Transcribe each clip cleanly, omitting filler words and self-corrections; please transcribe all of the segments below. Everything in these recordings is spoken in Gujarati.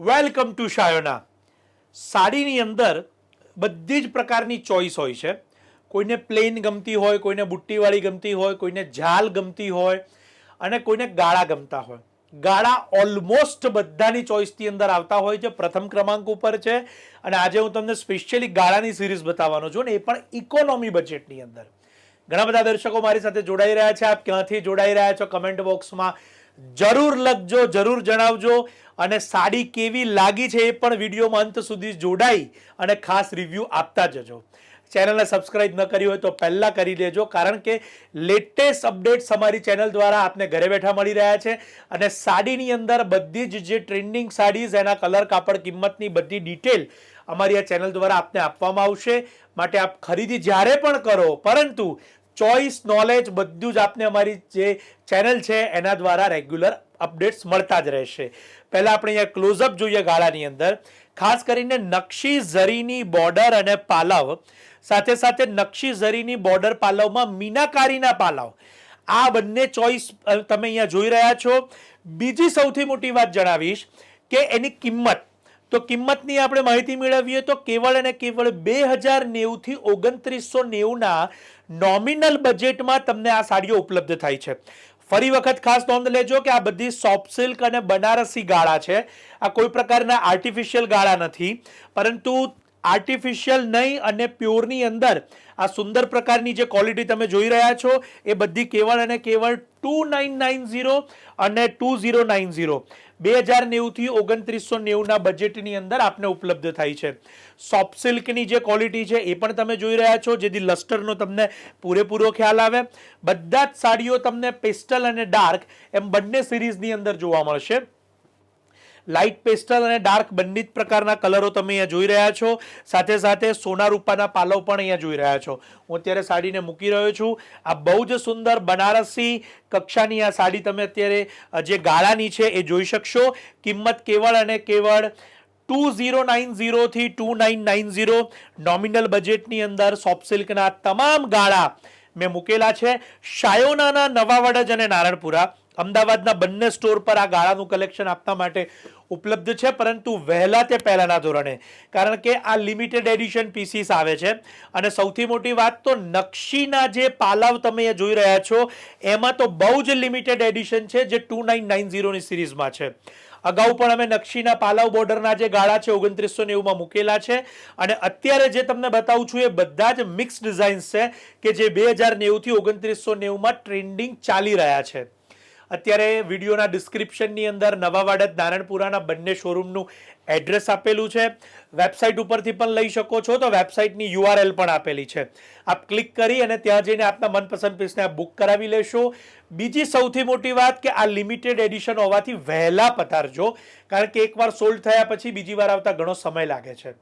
Welcome to Shayona. સાડીની અંદર બધી જ પ્રકારની ચોઈસ હોય છે. કોઈને પ્લેન ગમતી હોય, કોઈને બુટ્ટીવાળી ગમતી હોય, કોઈને ઝાલ ગમતી હોય અને કોઈને ગાળા ગમતા હોય. ગાળા ઓલમોસ્ટ બધાની ચોઈસની અંદર આવતા હોય છે. પ્રથમ ક્રમાંક ઉપર છે અને આજે હું તમને સ્પેશિયલી ગાળાની સિરીઝ બતાવવાનો છું ને એ પણ ઇકોનોમી બજેટની અંદર. ઘણા બધા દર્શકો મારી સાથે જોડાઈ રહ્યા છે. આપ ક્યાંથી જોડાઈ રહ્યા છો કમેન્ટ બોક્સમાં જરૂર લખજો, જરૂર જણાવજો અને સાડી કેવી લાગી છે એ પણ વિડીયોમાં અંત સુધી જોડાઈ અને ખાસ રિવ્યૂ આપતા જજો. ચેનલને સબસ્ક્રાઇબ ન કરી હોય તો પહેલાં કરી લેજો, કારણ કે લેટેસ્ટ અપડેટ્સ અમારી ચેનલ દ્વારા આપને ઘરે બેઠા મળી રહ્યા છે અને સાડીની અંદર બધી જ જે ટ્રેન્ડિંગ સાડીઝ, એના કલર, કાપડ, કિંમતની બધી ડિટેલ અમારી આ ચેનલ દ્વારા આપને આપવામાં આવશે. માટે આપ ખરીદી જ્યારે પણ કરો, પરંતુ ચોઇસ, નોલેજ બધું જ આપને અમારી જે ચેનલ છે એના દ્વારા રેગ્યુલર અપડેટ્સ મળતા જ રહેશે. પહેલાં આપણે અહીંયા ક્લોઝઅપ જોઈએ ગાળાની અંદર. ખાસ કરીને નકશી ઝરીની બોર્ડર અને પાલવ, સાથે સાથે નકશી ઝરીની બોર્ડર પાલવમાં મીનાકારીના પાલવ, આ બંને ચોઈસ તમે અહીંયા જોઈ રહ્યા છો. બીજી સૌથી મોટી વાત જણાવીશ કે એની કિંમત. તો કિંમતની આપણે માહિતી મેળવીએ તો કેવળ અને કેવળ 2090 થી 2990ના નોમિનલ બજેટમાં તમને આ સાડીઓ ઉપલબ્ધ થાય છે. ફરી વખત ખાસ નોંધ લેજો કે આ બધી સોફ્ટ સિલ્ક અને બનારસી ગાળા છે. આ કોઈ પ્રકારના આર્ટિફિશિયલ ગાળા નથી, પરંતુ આર્ટિફિશિયલ નહીં અને પ્યોરની અંદર આ સુંદર પ્રકારની જે ક્વોલિટી તમે જોઈ રહ્યા છો એ બધી કેવળ અને કેવળ 2990 અને 2090 2090 થી 2990ના બજેટની અંદર આપને ઉપલબ્ધ થાય છે. સોફ્ટ સિલ્કની જે ક્વોલિટી છે એ પણ તમે જોઈ રહ્યા છો, જેથી લસ્ટરનો તમને પૂરેપૂરો ખ્યાલ આવે. બધા જ સાડીઓ તમને પેસ્ટલ અને ડાર્ક એમ બંને સિરીઝની અંદર જોવા મળશે. લાઇટ પેસ્ટલ અને ડાર્ક બંને જ પ્રકારના કલરો તમે અહીંયા જોઈ રહ્યા છો. સાથે સાથે સોના રૂપાના પાલવ પણ અહીંયા જોઈ રહ્યા છો. હું અત્યારે સાડીને મૂકી રહ્યો છું. આ બહુ જ સુંદર બનારસી કક્ષાની આ સાડી તમે અત્યારે જે ગાળાની છે એ જોઈ શકશો. કિંમત કેવળ અને કેવળ 2090 થી 2990 નોમિનલ બજેટની અંદર સોફ્ટ સિલ્કના તમામ ગાળા મેં મૂકેલા છે. શાયોનાના નવા વડજ અને નારણપુરા, અમદાવાદના બંને સ્ટોર પર આ ગાળાનું કલેક્શન આપવા માટે ઉપલબ્ધ છે, પરંતુ વહેલા તે પહેલાના ધોરણે, કારણ કે આ લિમિટેડ એડિશન પીસીસ આવે છે. અને સૌથી મોટી વાત તો નકશીના જે પાલવ તમે જોઈ રહ્યા છો એમાં તો બહુ જ લિમિટેડ એડિશન છે, જે 2990ની સિરીઝમાં છે. અગાઉ પણ અમે નકશીના પાલવ બોર્ડરના જે ગાળા છે 2990માં મૂકેલા છે અને અત્યારે જે તમને બતાવું છું એ બધા જ મિક્સ ડિઝાઇન્સ છે કે જે 2090 થી 2990માં ટ્રેન્ડિંગ ચાલી રહ્યા છે. અત્યારે વિડીયોના ડિસ્ક્રિપ્શનની અંદર નવા વાડજ, નારણપુરાના બંને શોરૂમનું એડ્રેસ આપેલું છે. વેબસાઇટ ઉપરથી પણ લઈ શકો છો, તો વેબસાઇટની URL પણ આપેલી છે. આપ ક્લિક કરી અને ત્યાં જઈને આપના મનપસંદ પીસને આપ બુક કરાવી લેશો. બીજી સૌથી મોટી વાત કે આ લિમિટેડ એડિશન હોવાથી વહેલા પધારજો, કારણ કે એકવાર સોલ્ડ થયા પછી બીજી વાર આવતા ઘણો સમય લાગે છે.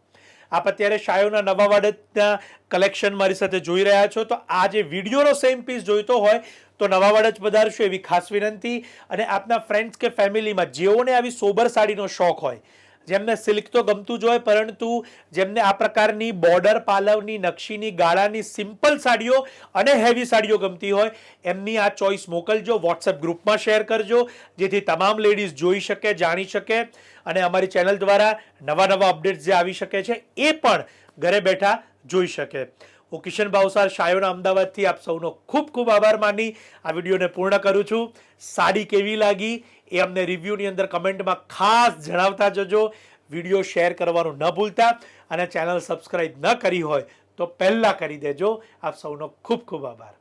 આપ અત્યારે શાયોના નવા વાડજના કલેક્શન મારી સાથે જોઈ રહ્યા છો, તો આ જે વિડીયોનો સેમ પીસ જોઈતો હોય તો નવા વાડજ પધારશો એવી ખાસ વિનંતી. અને આપના ફ્રેન્ડ્સ કે ફેમિલીમાં જેઓને આવી સોબર સાડીનો શોખ હોય, જેમને સિલ્ક તો ગમતું જ હોય, પરંતુ જેમને આ પ્રકારની બોર્ડર પાલવની, નકશીની, ગાળાની સિમ્પલ સાડીઓ અને હેવી સાડીઓ ગમતી હોય, એમની આ ચોઈસ મોકલજો. વોટ્સએપ ગ્રુપમાં શેર કરજો, જેથી તમામ લેડીઝ જોઈ શકે, જાણી શકે અને અમારી ચેનલ દ્વારા નવા અપડેટ્સ જે આવી શકે છે એ પણ ઘરે બેઠા જોઈ શકે. હું કિશન ભાવસાર, શાયોના અમદાવાદથી આપ સૌનો ખૂબ ખૂબ આભાર માની આ વિડીયોને પૂર્ણ કરું છું. સાડી કેવી લાગી એ અમને રિવ્યૂની અંદર કમેન્ટમાં ખાસ જણાવતા જજો. વિડીયો શેર કરવાનું ન ભૂલતા અને ચેનલ સબસ્ક્રાઇબ ન કરી હોય તો પહેલાં કરી દેજો. આપ સૌનો ખૂબ ખૂબ આભાર.